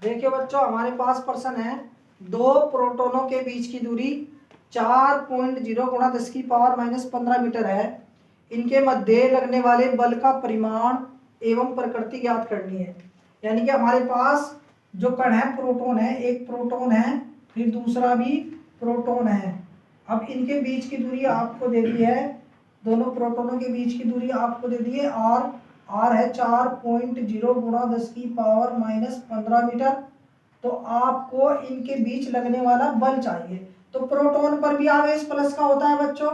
देखिए बच्चों, हमारे पास प्रश्न है, दो प्रोटॉनों के बीच की दूरी 4.0 गुणा 10 की पावर माइनस 15 मीटर है। इनके मध्य लगने वाले बल का परिमाण एवं प्रकृति ज्ञात करनी है। यानी कि हमारे पास जो कण है, प्रोटॉन है, एक प्रोटॉन है, फिर दूसरा भी प्रोटॉन है। अब इनके बीच की दूरी आपको दे दी है, दोनों प्रोटॉनों के बीच की दूरी आपको दे दी है आर है 4.0 गुणा 10 की पावर माइनस 15 मीटर। तो आपको इनके बीच लगने वाला बल चाहिए। तो प्रोटॉन पर भी आवेश प्लस का होता है बच्चों,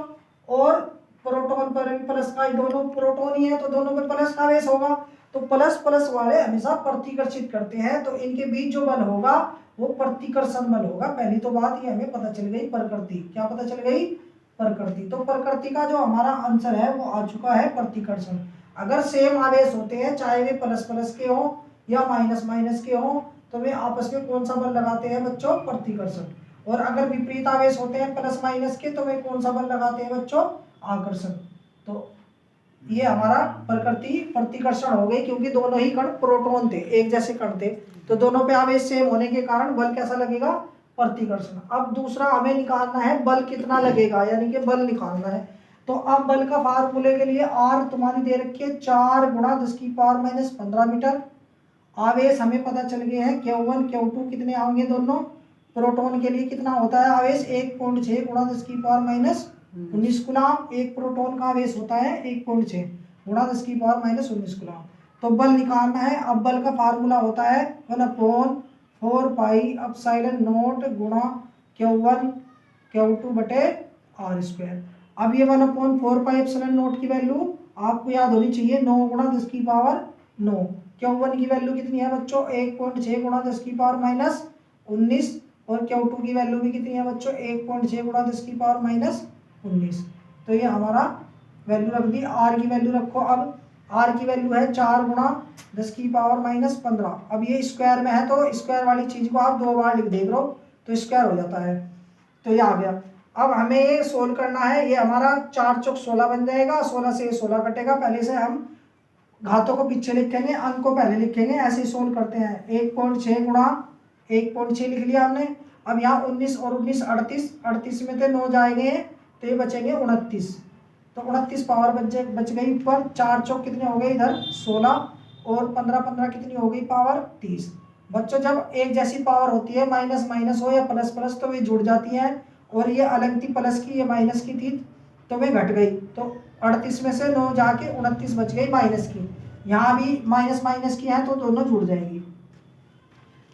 और प्रोटॉन पर भी प्लस का, दोनों प्रोटॉन ही है तो दोनों में प्लस का आवेश होगा। तो प्लस प्लस वाले हमेशा प्रतिकर्षित करते हैं, तो इनके बीच जो बल होगा वो प्रतिकर्षण बल होगा। पहली तो बात ये हमें पता चल गई, प्रकृति। क्या पता चल गई? प्रकृति। तो प्रकृति का जो हमारा आंसर है वो आ चुका है प्रतिकर्षण। अगर सेम आवेश होते हैं, चाहे वे प्लस प्लस के हो या माइनस माइनस के हो, तो वे आपस में कौन सा बल लगाते हैं बच्चों? प्रतिकर्षण। और अगर विपरीत आवेश होते हैं प्लस माइनस के, तो वे कौन सा बल लगाते हैं बच्चों? आकर्षण। तो ये हमारा प्रकृति प्रतिकर्षण हो गई, क्योंकि दोनों ही कण प्रोटॉन थे, एक जैसे कण थे, तो दोनों पे आवेश सेम होने के कारण बल कैसा लगेगा? प्रतिकर्षण। अब दूसरा हमें निकालना है बल कितना लगेगा, यानी कि बल निकालना है। तो अब बल का फार्मूले के लिए आर तुम्हारी दे रखी है 4 गुणा 10 की पावर माइनस 15 मीटर। आवेश हमें पता चल गए हैं, Q1 Q2 कितने होंगे? दोनों प्रोटॉन के लिए कितना होता है आवेश? 1.6 गुणा 10 की पावर माइनस 19 कूलम। एक प्रोटॉन का आवेश होता है 1.6 गुणा 10 की पावर माइनस 19 कूलम। तो बल निकालना है। अब बल का फार्मूला होता है 1/4 पाई एप्सिलॉन नॉट गुणा Q1 Q2 बटे आर स्क्वायर। अब ये 1/4 पाई एप्सिलॉन नॉट की वैल्यू आपको याद होनी चाहिए, 9 गुणा 10 की पावर 9। Q1 की वैल्यू कितनी है बच्चों? 1.6 गुणा 10 की पावर माइनस 19। और Q2 की वैल्यू भी कितनी है बच्चों? 1.6 गुणा 10 की पावर माइनस 19। तो ये हमारा वैल्यू रख दी। आर की वैल्यू रखो। अब आर की वैल्यू है 4 गुणा 10 की पावर माइनस 15। अब ये स्क्वायर में है, तो स्क्वायर वाली चीज को आप 2 बार लिख देख लो तो स्क्वायर हो जाता है। तो ये आ गया। अब हमें ये सोल्व करना है। ये हमारा 4 चौक 16 बन जाएगा, 16 से 16 कटेगा। पहले से हम घातों को पीछे लिखेंगे, अंक को पहले लिखेंगे, ऐसे ही सोल्व करते हैं। 1.6 गुणा 1.6 लिख लिया हमने। अब यहाँ 19 और 19 38, 38 में से 9 जाएंगे तो ये बचेंगे 29। तो 29 पावर बच गई ऊपर। 4 चौक कितने हो गए इधर? 16, और 15 15 कितनी हो गई? पावर 30। बच्चों जब एक जैसी पावर होती है, माइनस माइनस हो या प्लस प्लस, तो वे जुड़ जाती हैं। और ये अलग थी प्लस की, ये माइनस की थी, तो वे घट गई। तो 38 में से 9 जाके 29 बच गई माइनस की। यहाँ भी माइनस माइनस की है तो दोनों जुड़ जाएंगी।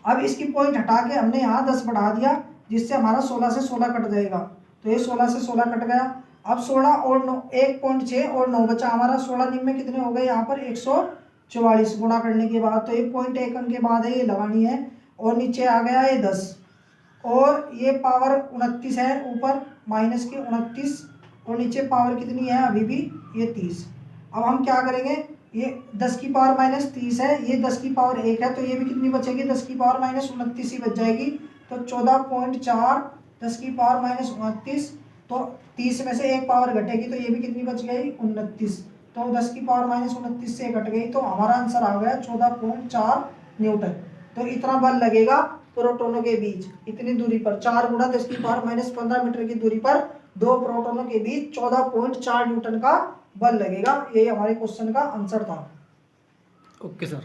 अब इसकी पॉइंट हटा के हमने यहाँ 10 बढ़ा दिया, जिससे हमारा 16 से 16 कट जाएगा। तो ये 16 से 16 कट गया। अब 16 और 9, 1.6 और 9 बचा हमारा। 16 निम में कितने हो गए यहाँ पर? 144 गुणा करने के बाद। तो ये पॉइंट 1 अंक के बाद है, ये लगानी है। और नीचे आ गया ये 10, और ये पावर 29 है ऊपर, माइनस की 29, और नीचे पावर कितनी है अभी भी? ये 30। अब हम क्या करेंगे? ये 10 की पावर माइनस 30 है, ये 10 की पावर 1 है, तो ये भी कितनी बचेगी? 10 की पावर माइनस 29 ही बच जाएगी। तो 14.4 10 की पावर माइनस 29। तो 30 में से 1 पावर घटेगी, तो ये भी कितनी बच गई? 29। तो 10 की पावर माइनस 29 से घट गई, तो हमारा आंसर आ गया 14.4 न्यूटन। तो इतना बल लगेगा प्रोटॉनों के बीच इतनी दूरी पर। 4 गुणा 10 की पावर माइनस 15 मीटर की दूरी पर दो प्रोटॉनों के बीच 14.4 न्यूटन का बल लगेगा। ये हमारे क्वेश्चन का आंसर था। Okay sir.